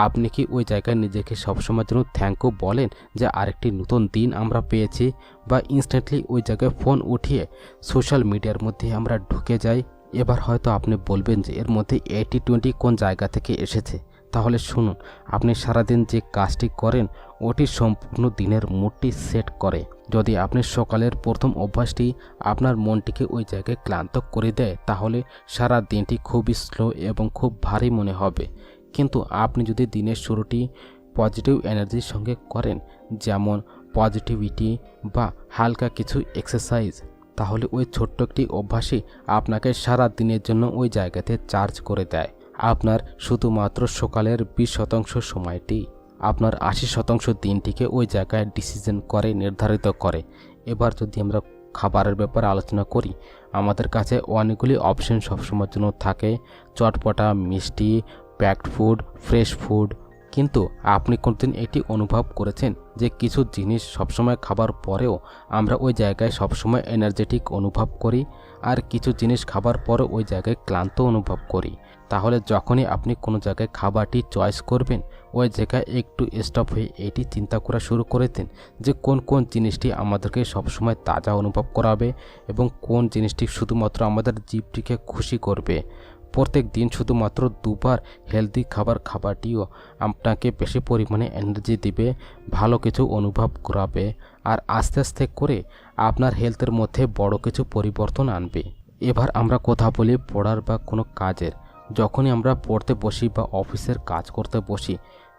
আপনি কি ওই জায়গায় নিজেকে সবসময়ের জন্য থ্যাংক ইউ বলেন যে আরেকটি নতুন দিন আমরা পেয়েছি? বা ইনস্ট্যান্টলি ওই জায়গায় ফোন উঠিয়ে সোশ্যাল মিডিয়ার মধ্যে আমরা ঢুকে যাই? এবার হয়তো আপনি বলবেন যে এর মধ্যে 80-20 কোন জায়গা থেকে এসেছে। তাহলে শুনুন, আপনি সারাদিন যে কাজটি করেন ওটি সম্পূর্ণ দিনের মুডটি সেট করে। যদি আপনি সকালের প্রথম অভ্যাসটি আপনার মনটিকে ওই জায়গায় ক্লান্ত করে দেয়, তাহলে সারা দিনটি খুবই স্লো এবং খুব ভারী মনে হবে। কিন্তু আপনি যদি দিনের শুরুটি পজিটিভ এনার্জির সঙ্গে করেন, যেমন পজিটিভিটি বা হালকা কিছু এক্সারসাইজ, তাহলে ওই ছোট্ট একটি অভ্যাসই আপনাকে সারা দিনের জন্য ওই জায়গাতে চার্জ করে দেয়। আপনার শুধুমাত্র সকালের 20% সময়টি আপনার 80% দিনটিকে ওই জায়গায় ডিসিশন করে, নির্ধারিত করে। এবার যদি আমরা খাবারের ব্যাপারে আলোচনা করি, আমাদের কাছে অনেকগুলি অপশন সবসময়ের জন্য থাকে। চটপটা, মিষ্টি, প্যাকড ফুড, ফ্রেশ ফুড, কিন্তু আপনি কোনদিন এটি অনুভব করেছেন যে কিছু জিনিস সবসময় খাবার পরেও আমরা ওই জায়গায় সবসময় এনার্জেটিক অনুভব করি, আর কিছু জিনিস খাবার পরেও ওই জায়গায় ক্লান্ত অনুভব করি? তাহলে যখনই আপনি কোনো জায়গায় খাবারটি চয়েস করবেন, ওই জায়গায় একটু স্টপ হয়ে এটি চিন্তা করা শুরু করে দিন যে কোন কোন জিনিসটি আমাদেরকে সবসময় তাজা অনুভব করাবে এবং কোন জিনিসটি শুধুমাত্র আমাদের জিভটিকে খুশি করবে। প্রত্যেক দিন শুধুমাত্র দুবার হেলদি খাবারটিও আপনাকে বেশি পরিমাণে এনার্জি দিবে, ভালো কিছু অনুভব করাবে, আর আস্তে আস্তে করে আপনার হেলথের মধ্যে বড় কিছু পরিবর্তন আনবে। এবার আমরা কথা বলি পড়ার বা কোনো কাজের। যখনই আমরা পড়তে বসি বা অফিসের কাজ করতে বসি,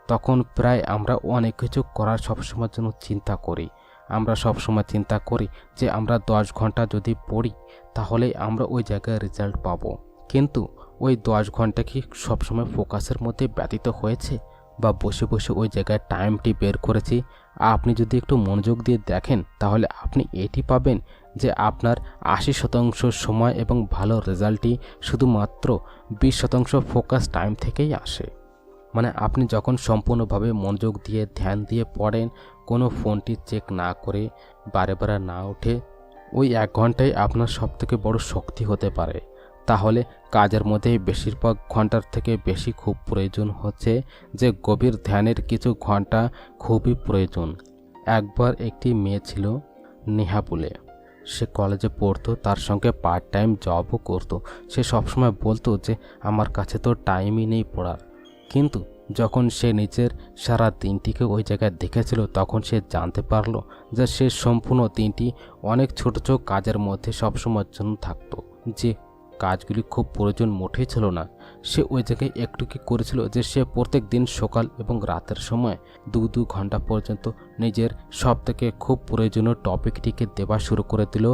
তখন প্রায় আমরা অনেক কিছু করার সবসময়ের জন্য চিন্তা করি। আমরা সবসময় চিন্তা করি যে আমরা 10 ঘন্টা যদি পড়ি তাহলে আমরা ওই জায়গায় রেজাল্ট পাবো। কিন্তু ওই 10 ঘন্টা কি সবসময় ফোকাসের মধ্যে ব্যতীত হয়েছে বা বসে বসে ওই জায়গায় টাইমটি বের করেছি? আপনি যদি একটু মনোযোগ দিয়ে দেখেন তাহলে আপনি এটি পাবেন যে আপনার 80% সময় এবং ভালো রেজাল্টই শুধুমাত্র 20% ফোকাস টাইম থেকেই আসে। মানে আপনি যখন সম্পূর্ণভাবে মনোযোগ দিয়ে ধ্যান দিয়ে পড়েন, কোনো ফোনটি চেক না করে, বারে বারে না উঠে, ওই 1 ঘন্টাই আপনার সবথেকে বড় শক্তি হতে পারে। তাহলে কাজের মধ্যে বেশিরভাগ ঘন্টার থেকে বেশি খুব প্রয়োজন হচ্ছে যে গভীর ধ্যানের কিছু ঘন্টা খুবই প্রয়োজন। একবার একটি মেয়ে ছিল নেহা বলে, সে কলেজে পড়তো, তার সঙ্গে পার্ট টাইম জবও করতো। সে সবসময় বলতো যে আমার কাছে তো টাইমই নেই পড়ার। কিন্তু যখন সে নিজের সারা দিনটিকে ওই জায়গায় দেখেছিল তখন সে জানতে পারলো যে সে সম্পূর্ণ দিনটি অনেক ছোট ছোট কাজের মধ্যে সবসময়ের জন্য থাকতো, যে কাজগুলি খুব প্রয়োজন মোটেই ছিল না। সে ওই জায়গায় একটু কি করেছিল যে সে প্রত্যেক দিন সকাল এবং রাতের সময় 2 ঘন্টা পর্যন্ত নিজের সব থেকে খুব প্রয়োজনীয় টপিকটিকে দেওয়া শুরু করে দিল।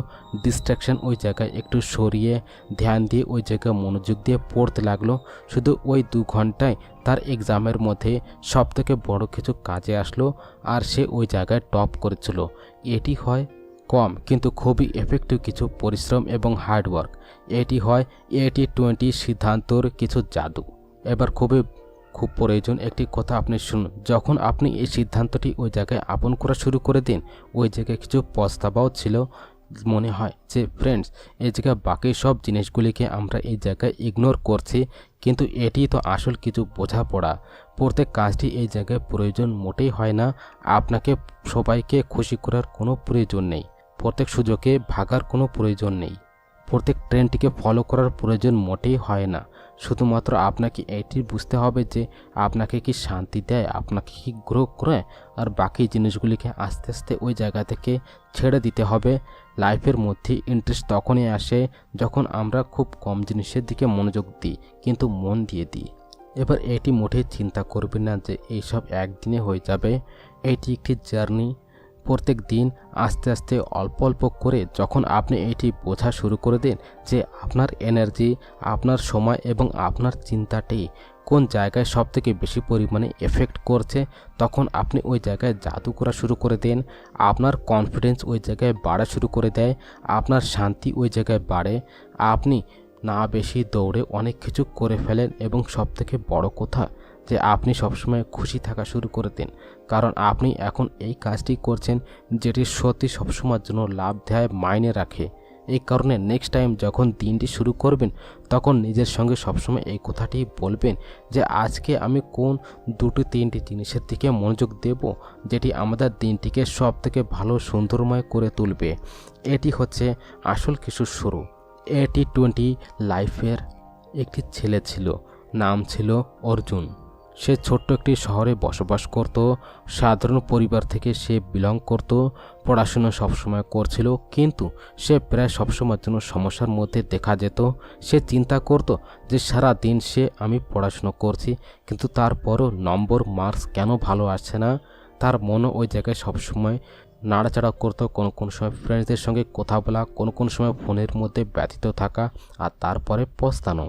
ডিস্ট্র্যাকশন ওই জায়গায় একটু সরিয়ে ধ্যান দিয়ে ওই জায়গায় মনোযোগ দিয়ে পড়তে লাগলো। শুধু ওই 2 ঘন্টায় তার এক্সামের মধ্যে সব থেকে বড় কিছু কাজে আসলো, আর সে ওই জায়গায় টপ করেছিল। এটি হয় কম কিন্তু খুবই এফেক্টিভ কিছু পরিশ্রম এবং হার্ডওয়ার্ক। এটি হয় 80-20 সিদ্ধান্তর কিছু জাদু। এবার খুব প্রয়োজন একটি কথা আপনি শুনুন। যখন আপনি এই সিদ্ধান্তটি ওই জায়গায় আপন করা শুরু করে দিন, ওই জায়গায় কিছু পস্তাবাও ছিল। মনে হয় যে ফ্রেন্ডস, এই জায়গায় বাকি সব জিনিসগুলিকে আমরা এই জায়গায় ইগনোর করছি, কিন্তু এটি তো আসল কিছু বোঝাপড়া। প্রত্যেক কাজটি এই জায়গায় প্রয়োজন মোটেই হয় না। আপনাকে সবাইকে খুশি করার কোনো প্রয়োজন নেই, প্রত্যেক সুযোগে ভাগার কোনো প্রয়োজন নেই, প্রত্যেক ট্রেন্ডটিকে ফলো করার প্রয়োজন মোটেই হয় না। শুধুমাত্র আপনাকে এটি বুঝতে হবে যে আপনাকে কি শান্তি দেয়, আপনাকে কি গ্রো করে, আর বাকি জিনিসগুলিকে আস্তে আস্তে ওই জায়গা থেকে ছেড়ে দিতে হবে। লাইফের মধ্যে ইন্টারেস্ট তখনই আসে যখন আমরা খুব কম জিনিসের দিকে মনোযোগ দিই, কিন্তু মন দিয়ে দিই। এবার এটি মোটেই চিন্তা করবেন না যে এইসব একদিনে হয়ে যাবে। এটি একটি জার্নি। প্রত্যেক দিন আস্তে আস্তে অল্প অল্প করে যখন আপনি এটি বোঝা শুরু করে দেন যে আপনার এনার্জি, আপনার সময় এবং আপনার চিন্তাটি কোন জায়গায় সবথেকে বেশি পরিমাণে এফেক্ট করছে, তখন আপনি ওই জায়গায় জাদু করা শুরু করে দেন। আপনার কনফিডেন্স ওই জায়গায় বাড়া শুরু করে দেয়, আপনার শান্তি ওই জায়গায় বাড়ে। আপনি না বেশি দৌড়ে অনেক কিছু করে ফেলেন এবং সবথেকে বড় কথা যে আপনি সবসময় খুশি থাকা শুরু করে দেন, কারণ আপনি এখন এই কাজটি করছেন যেটি সত্যি সবসময়ের জন্য লাভ দেয়, মাইনে রাখে। এই কারণে নেক্সট টাইম যখন দিনটি শুরু করবেন তখন নিজের সঙ্গে সবসময় এই কথাটি বলবেন যে আজকে আমি কোন 2-3টি জিনিসের দিকে মনোযোগ দেব যেটি আমাদের দিনটিকে সব থেকে ভালো সুন্দরময় করে তুলবে। এটি হচ্ছে আসল কিছু শুরু। 80-20 লাইফের একটি ছেলে ছিল, নাম ছিল অর্জুন। সে ছোট্ট একটি শহরে বসবাস করত। সাধারণ পরিবার থেকে সে বিলং করত। পড়াশোনা সবসময় করছিল, কিন্তু সে প্রায় সবসময়ের জন্য সমস্যার মধ্যে দেখা যেত। সে চিন্তা করত যে সারা দিন আমি পড়াশোনা করছি, কিন্তু তারপরও নম্বর মার্কস কেন ভালো আসছে না। তার মনও ওই জায়গায় সবসময় নাড়াচাড়া করতো। কোনো সময় ফ্রেন্ডসদের সঙ্গে কথা বলা, কোনো সময় ফোনের মধ্যে ব্যতীত থাকা, আর তারপরে পস্তানো।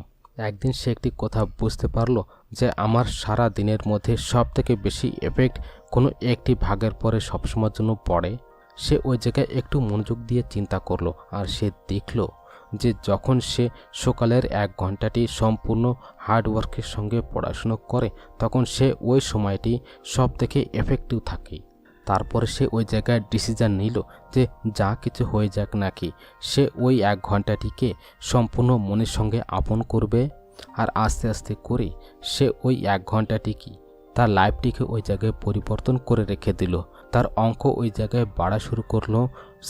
একদিন সে একটি কথা বুঝতে পারলো যে আমার সারা দিনের মধ্যে সব থেকে বেশি এফেক্ট কোনো একটি ভাগের পরে সবসময়ের জন্য পড়ে। সে ওই জায়গায় একটু মনোযোগ দিয়ে চিন্তা করলো, আর সে দেখলো যে যখন সে সকালের 1 ঘন্টাটি সম্পূর্ণ হার্ডওয়ার্কের সঙ্গে পড়াশুনো করে তখন সে ওই সময়টি সব থেকে এফেক্টিভ থাকে। তারপরে সে ওই জায়গায় ডিসিশন নিল যে যা কিছু হয়ে যাক নাকি সে ওই 1 ঘন্টাটিকে সম্পূর্ণ মনের সঙ্গে আপন করবে। আর আস্তে আস্তে করে সে ওই 1 ঘন্টাটি কি তার লাইফটিকে ওই জায়গায় পরিবর্তন করে রেখে দিল। তার অঙ্ক ওই জায়গায় বাড়া শুরু করলো,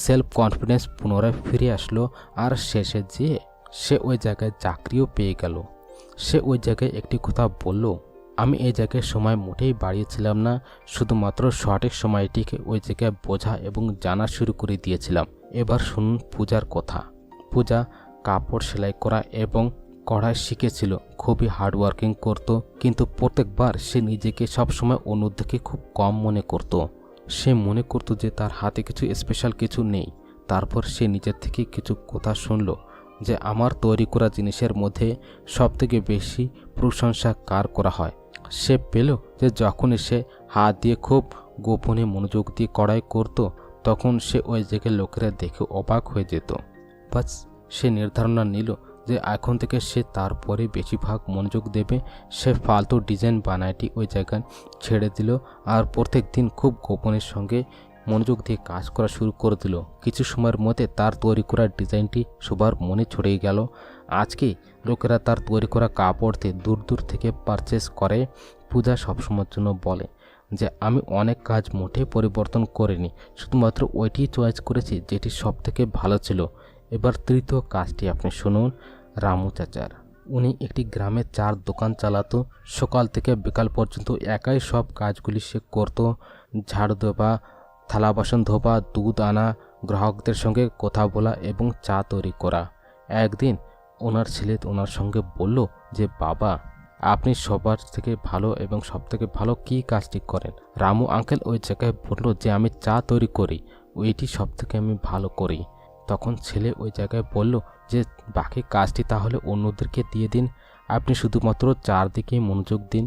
সেলফ কনফিডেন্স পুনরায় ফিরে আসলো, আর শেষে যেয়ে সে ওই জায়গায় চাকরিও পেয়ে গেল। সে ওই জায়গায় একটি কথা বলল, আমি এই জায়গায় সময় মোটেই বাড়িয়েছিলাম না, শুধুমাত্র সঠিক সময়টিকে ওই জায়গায় বোঝা এবং জানা শুরু করে দিয়েছিলাম। এবার শুনুন পূজার কথা। পূজা কাপড় সেলাই করা এবং কড়াই শিখেছিল, খুবই হার্ডওয়ার্কিং করত, কিন্তু প্রত্যেকবার সে নিজেকে সবসময় অন্যদিকে খুব কম মনে করত। সে মনে করত যে তার হাতে কিছু স্পেশাল কিছু নেই। তারপর সে নিজের থেকে কিছু কথা শুনল যে আমার তৈরি করা জিনিসের মধ্যে সবথেকে বেশি প্রশংসা কার করা হয়। সে পেল যে যখনই সে হাত দিয়ে খুব গোপনে মনোযোগ দিয়ে কড়াই করত তখন সে ওই জায়গায় লোকেরা দেখে অবাক হয়ে যেত। বাস সে নির্ধারণ নিল যে এখন থেকে সে তারপরে বেশিরভাগ মনোযোগ দেবে। সে ফালতু ডিজাইন বানাইটি ওই জায়গায় ছেড়ে দিল আর প্রত্যেক দিন খুব গোপনের সঙ্গে মনোযোগ দিয়ে কাজ করা শুরু করে দিল। কিছু সময়ের মধ্যে তার তৈরি করা ডিজাইনটি সবার মনে ছড়িয়ে গেল। আজকে লোকেরা তার তৈরি করা কাপড় দিয়ে দূর দূর থেকে পারচেস করে। পূজা সবসময়ের জন্য বলে যে আমি অনেক কাজ মোটেই পরিবর্তন করিনি, শুধুমাত্র ওইটি চয়েস করেছি যেটি সব থেকে ভালো ছিল। এবার তৃতীয় কাজটি আপনি শুনুন রামু চাচার। উনি একটি গ্রামে চার দোকান চালাতো। সকাল থেকে বিকাল পর্যন্ত একাই সব কাজগুলি সে করত, ঝাড়ু দেওয়া, থালা বাসন ধোবা, দুধ আনা, গ্রাহকদের সঙ্গে কথা বলা এবং চা তৈরি করা। একদিন ওনার ছেলে ওনার সঙ্গে বলল যে বাবা, আপনি সবার থেকে ভালো এবং সব থেকে ভালো কী কাজটি করেন? রামু আঙ্কেল ওই জায়গায় বলল যে আমি চা তৈরি করি, ওইটি সব থেকে আমি ভালো করি। তখন ছেলে ওই জায়গায় বলল যে বাকি কাজটি তাহলে অন্যদেরকে দিয়ে দিন, আপনি শুধুমাত্র চার দিকেই মনোযোগ দিন।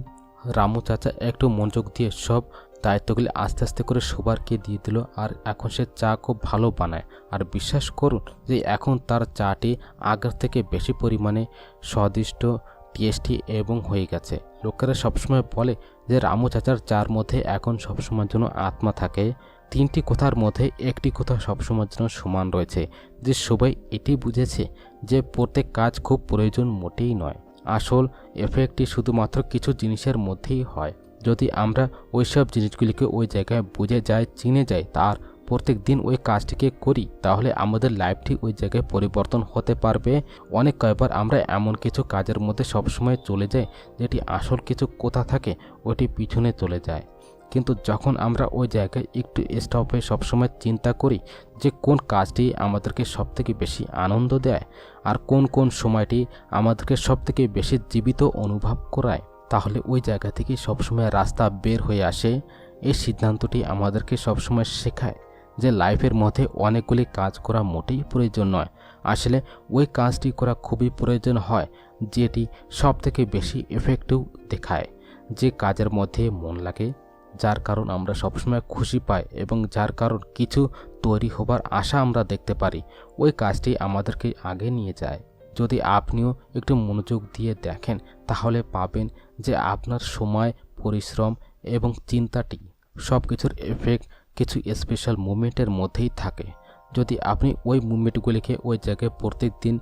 রামু চাচা একটু মনোযোগ দিয়ে সব দায়িত্বগুলি আস্তে আস্তে করে সবারকে দিয়ে দিল। আর এখন সে চা খুব ভালো বানায়। আর বিশ্বাস করুন যে এখন তার চাটি আগের থেকে বেশি পরিমাণে স্বাদিষ্ট, টেস্টি এবং হয়ে গেছে। লোকেরা সবসময় বলে যে রামু চাচার চার মধ্যে এখন সবসময়ের জন্য আত্মা থাকে। তিনটি কথার মধ্যে একটি কথা সবসময়ের জন্য সমান রয়েছে, যে সবাই এটি বুঝেছে যে প্রত্যেক কাজ খুব প্রয়োজন মোটেই নয়। আসল এফেক্টটি শুধুমাত্র কিছু জিনিসের মধ্যেই হয়। যদি আমরা ওই সব জিনিসগুলিকে ওই জায়গায় বুঝে যাই, চিনে যাই, তার প্রত্যেক দিন ওই কাজটিকে করি, তাহলে আমাদের লাইফটি ওই জায়গায় পরিবর্তন হতে পারবে। অনেক কয়েকবার আমরা এমন কিছু কাজের মধ্যে সবসময় চলে যাই যেটি আসল কিছু কথা থাকে ওইটি পিছনে চলে যায়। কিন্তু যখন আমরা ওই জায়গায় একটু স্টপ হয়ে সবসময় চিন্তা করি যে কোন কাজটি আমাদেরকে সবথেকে বেশি আনন্দ দেয় আর কোন কোন সময়টি আমাদেরকে সবথেকে বেশি জীবিত অনুভব করায়, তাহলে ওই জায়গা থেকে সবসময় রাস্তা বের হয়ে আসে। এই সিদ্ধান্তটি আমাদেরকে সবসময় শেখায় যে লাইফের মধ্যে অনেকগুলি কাজ করা মোটেই প্রয়োজন নয়, আসলে ওই কাজটি করা খুবই প্রয়োজন হয় যেটি সবথেকে বেশি এফেক্টিভ দেখায়, যে কাজের মধ্যে মন লাগে, যার কারণ আমরা সবসময় খুশি পাই এবং যার কারণ কিছু তৈরি হবার আশা আমরা দেখতে পারি। ওই কাজটি আমাদেরকে আগে নিয়ে যায়। যদি আপনিও একটু মনোযোগ দিয়ে দেখেন তাহলে পাবেন যে আপনার সময়, পরিশ্রম এবং চিন্তাটি সব কিছুর এফেক্ট কিছু স্পেশাল মুভমেন্টের মধ্যেই থাকে। যদি আপনি ওই মুভমেন্টগুলিকে ওই জায়গায় প্রত্যেক দিন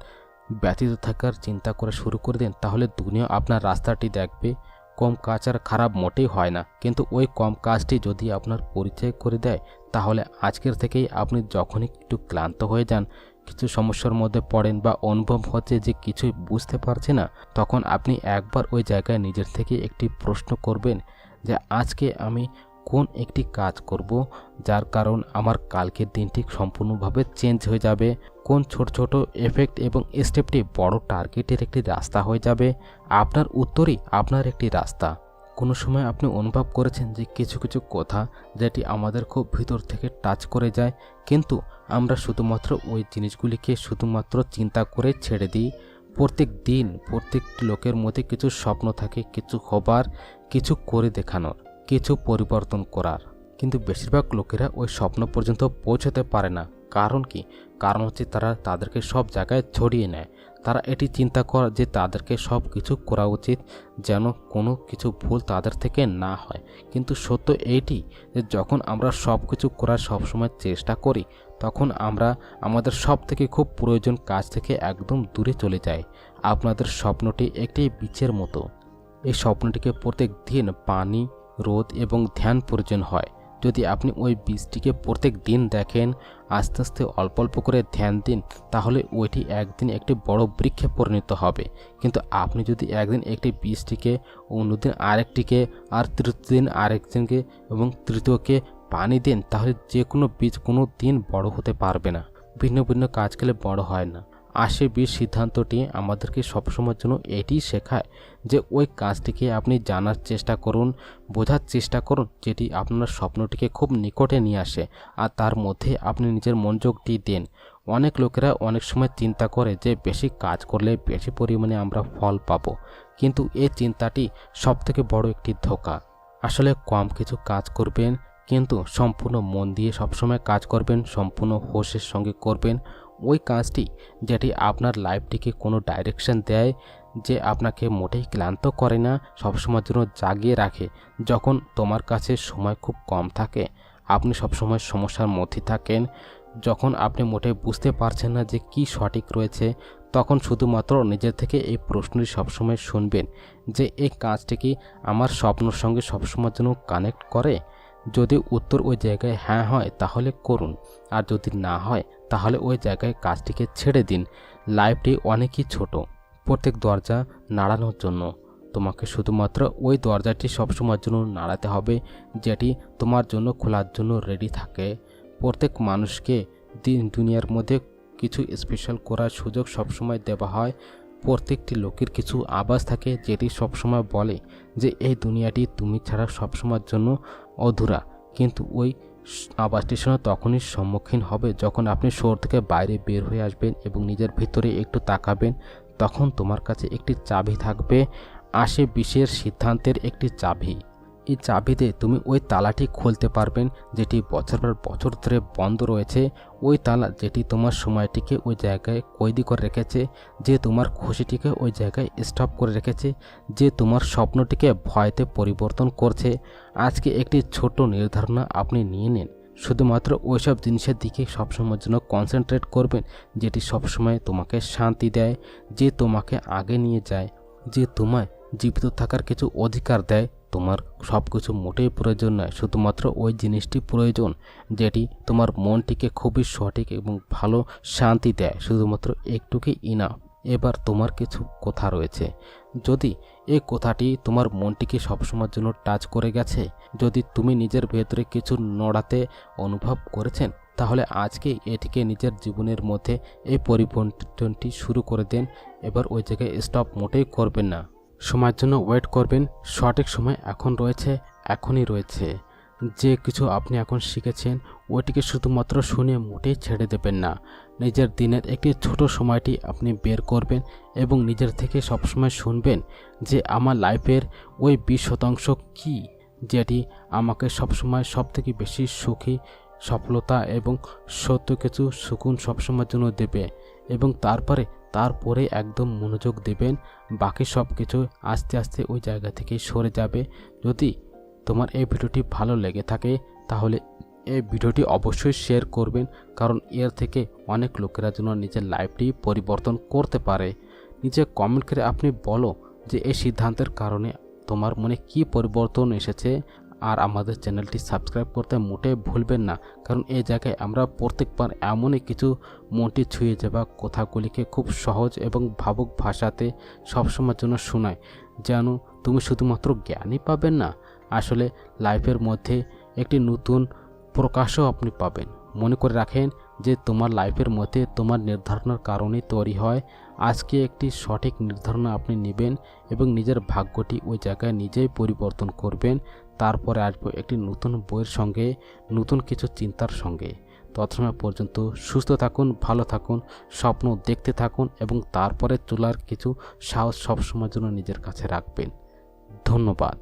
ব্যতীত থাকার চিন্তা করা শুরু করে দেন, তাহলে দুনিয়া আপনার রাস্তাটি দেখবে। কম কাজ আর খারাপ মোটেই হয় না, কিন্তু ওই কম কাজটি যদি আপনার পরিচয় করে দেয়, তাহলে আজকের থেকেই আপনি যখনই একটু ক্লান্ত হয়ে যান, কিছু সমস্যার মধ্যে পড়েন বা অনুভব হচ্ছে যে কিছুই বুঝতে পারছে না, তখন আপনি একবার ওই জায়গায় নিজের থেকে একটি প্রশ্ন করবেন যে আজকে আমি কোন একটি কাজ করব যার কারণ আমার কালকের দিনটি সম্পূর্ণভাবে চেঞ্জ হয়ে যাবে, কোন ছোট ছোট এফেক্ট এবং স্টেপটি বড় টার্গেটের একটি রাস্তা হয়ে যাবে। আপনার উত্তরই আপনার একটি রাস্তা। কোনো সময় আপনি অনুভব করেছেন যে কিছু কিছু কথা যেটি আমাদের খুব ভিতর থেকে টাচ করে যায়, কিন্তু আমরা শুধুমাত্র ওই জিনিসগুলিকে শুধুমাত্র চিন্তা করে ছেড়ে দিই। প্রত্যেক দিন প্রত্যেক লোকের মধ্যে কিছু স্বপ্ন থাকে, কিছু হবার, কিছু করে দেখানোর, কিছু পরিবর্তন করার, কিন্তু বেশিরভাগ লোকেরা ওই স্বপ্ন পর্যন্ত পৌঁছতে পারে না, কারণ কি? কারণ হচ্ছে তারা তাদেরকে সব জায়গায় ছড়িয়ে নেয়। তারা এটি চিন্তা করে যে তাদেরকে সব কিছু করা উচিত যেন কোনো কিছু ভুল তাদের থেকে না হয়। কিন্তু সত্য এইটি যে যখন আমরা সব কিছু করার সবসময় চেষ্টা করি, তখন আমরা আমাদের সব থেকে খুব প্রয়োজন কাজ থেকে একদম দূরে চলে যাই। আপনাদের স্বপ্নটি একটি বীজের মতো। এই স্বপ্নটিকে প্রত্যেক দিন পানি, রোদ এবং ধ্যান প্রয়োজন হয়। যদি আপনি ওই বীজটিকে প্রত্যেক দিন দেখেন, আস্তে আস্তে অল্প অল্প করে ধ্যান দিন, তাহলে ওইটি একদিন একটি বড় বৃক্ষে পরিণত হবে। কিন্তু আপনি যদি একদিন একটি বীজটিকে, অন্যদিন আরেকটিকে, আর তৃতীয় দিন আরেকজনকে এবং তৃতীয়কে পানি দেন, তাহলে যে কোনো বীজ কোনো দিন বড় হতে পারবে না। ভিন্ন ভিন্ন কাজ করলে বড় হয় না। আশে বীজ সিদ্ধান্তটি আমাদেরকে সবসময়ের জন্য এটি শেখায় যে ওই কাজটিকে আপনি জানার চেষ্টা করুন, বোঝার চেষ্টা করুন, যেটি আপনার স্বপ্নটিকে খুব নিকটে নিয়ে আসে, আর তার মধ্যে আপনি নিজের মনোযোগটি দেন। অনেক লোকেরা অনেক সময় চিন্তা করে যে বেশি কাজ করলে বেশি পরিমাণে আমরা ফল পাবো, কিন্তু এই চিন্তাটি সবথেকে বড় একটি ধোঁকা। আসলে কম কিছু কাজ করবেন, কিন্তু সম্পূর্ণ মন দিয়ে সবসময় কাজ করবেন, সম্পূর্ণ হোশের সঙ্গে করবেন ওই কাজটি যেটি আপনার লাইফটিকে কোনো ডাইরেকশন দেয়, যে আপনাকে মোটেই ক্লান্ত করে না, সবসময়ের জন্য জাগিয়ে রাখে। যখন তোমার কাছে সময় খুব কম থাকে, আপনি সবসময় সমস্যার মধ্যে থাকেন, যখন আপনি মোটেই বুঝতে পারছেন না যে কি সঠিক রয়েছে, তখন শুধুমাত্র নিজের থেকে এই প্রশ্নটি সবসময় শুনবেন যে এই কাজটি কি আমার স্বপ্নের সঙ্গে সবসময়ের জন্য কানেক্ট করে। যদি উত্তর ওই জায়গায় হ্যাঁ হয় তাহলে করুন, আর যদি না হয় তাহলে ওই জায়গায় কাজটিকে ছেড়ে দিন। লাইফটি অনেকই ছোট, প্রত্যেক দরজা নাড়ানোর জন্য। তোমাকে শুধুমাত্র ওই দরজাটি সবসময়ের জন্য নাড়াতে হবে যেটি তোমার জন্য খোলার জন্য রেডি থাকে। প্রত্যেক মানুষকে দুনিয়ার মধ্যে কিছু স্পেশাল করার সুযোগ সবসময় দেওয়া হয়। প্রত্যেকটি লোকের কিছু আওয়াজ থাকে যেটি সবসময় বলে যে এই দুনিয়াটি তুমি ছাড়া সবসময়ের জন্য অধুরা। কিন্তু ওই আওয়াজটির সঙ্গে তখনই সম্মুখীন হবে যখন আপনি শহর থেকে বাইরে বের হয়ে আসবেন এবং নিজের ভিতরে একটু তাকাবেন। তখন তোমার কাছে একটি চাবি থাকবে, আশে বিশের সিদ্ধান্তের একটি চাবি। এই চাবিতে তুমি ওই তালাটি খুলতে পারবেন যেটি বছর পর বছর ধরে বন্ধ রয়েছে। ওই তালা যেটি তোমার সময়টিকে ওই জায়গায় কয়েদি করে রেখেছে, যে তোমার খুশিটিকে ওই জায়গায় স্টপ করে রেখেছে, যে তোমার স্বপ্নটিকে ভয়তে পরিবর্তন করছে। আজকে একটি ছোট নির্ধারণা আপনি নিয়ে নিন, শুধুমাত্র ওইসব জিনিসের দিকে সবসময়ের জন্য কনসেন্ট্রেট করবেন যেটি সবসময় তোমাকে শান্তি দেয়, যে তোমাকে আগে নিয়ে যায়, যে তোমায় জীবিত থাকার কিছু অধিকার দেয়। তোমার সব কিছু মোটেই প্রয়োজন নয়, শুধুমাত্র ওই জিনিসটি প্রয়োজন যেটি তোমার মনটিকে খুবই সঠিক এবং ভালো শান্তি দেয়, শুধুমাত্র একটুকুই ইনাফ। এবার তোমার কিছু কথা রয়েছে, যদি এই কথাটি তোমার মনটিকে সবসময়ের জন্য টাচ করে গেছে, যদি তুমি নিজের ভেতরে কিছু নড়াতে অনুভব করেছেন, তাহলে আজকে এটিকে নিজের জীবনের মধ্যে এই পরিবর্তনটি শুরু করে দেন। এবার ওই জায়গায় স্টপ মোটেই করবেন না, সময়ের জন্য ওয়েট করবেন। সঠিক সময় এখন রয়েছে, এখনই রয়েছে। যে কিছু আপনি এখন শিখেছেন ওইটিকে শুধুমাত্র শুনে মোটেই ছেড়ে দেবেন না। নিজের দিনের একটি ছোট সময়টি আপনি বের করবেন এবং নিজের থেকে সবসময় শুনবেন যে আমার লাইফের ওই 20% কী, যেটি আমাকে সবসময় সবথেকে বেশি সুখী, সফলতা এবং সত্য কিছু সুকুন সবসময়ের জন্য দেবে। এবং তারপরে একদম মনোযোগ দেবেন, বাকি সব কিছু আস্তে আস্তে ওই জায়গা থেকে সরে যাবে। যদি তোমার এই ভিডিওটি ভালো লেগে থাকে তাহলে এই ভিডিওটি অবশ্যই শেয়ার করবেন, কারণ এর থেকে অনেক লোকেরা যেন নিজের লাইফটি পরিবর্তন করতে পারে। নিজে কমেন্ট করে আপনি বলো যে এই সিদ্ধান্তের কারণে তোমার মনে কি পরিবর্তন এসেছে। আর আমাদের চ্যানেলটি সাবস্ক্রাইব করতে মোটেই ভুলবেন না, কারণ এই জায়গায় আমরা প্রত্যেকবার এমনই কিছু মনটি ছুঁয়ে যাওয়া কথাগুলিকে খুব সহজ এবং ভাবুক ভাষাতে সবসময়ের জন্য শোনাই, যেন তুমি শুধুমাত্র জ্ঞানই পাবেন না, আসলে লাইফের মধ্যে একটি নতুন প্রকাশও আপনি পাবেন। মনে করে রাখেন যে তোমার লাইফের মধ্যে তোমার নির্ধারণের কারণে তৈরি হয়। আজকে একটি সঠিক নির্ধারণা আপনি নেবেন এবং নিজের ভাগ্যটি ওই জায়গায় নিজেই পরিবর্তন করবেন। তারপরে আসবো একটি নতুন বইয়ের সঙ্গে, নতুন কিছু চিন্তার সঙ্গে। ততসময় পর্যন্ত সুস্থ থাকুন, ভালো থাকুন, স্বপ্ন দেখতে থাকুন এবং তারপরে চলার কিছু সাহস সবসময়ের জন্য নিজের কাছে রাখবেন। ধন্যবাদ।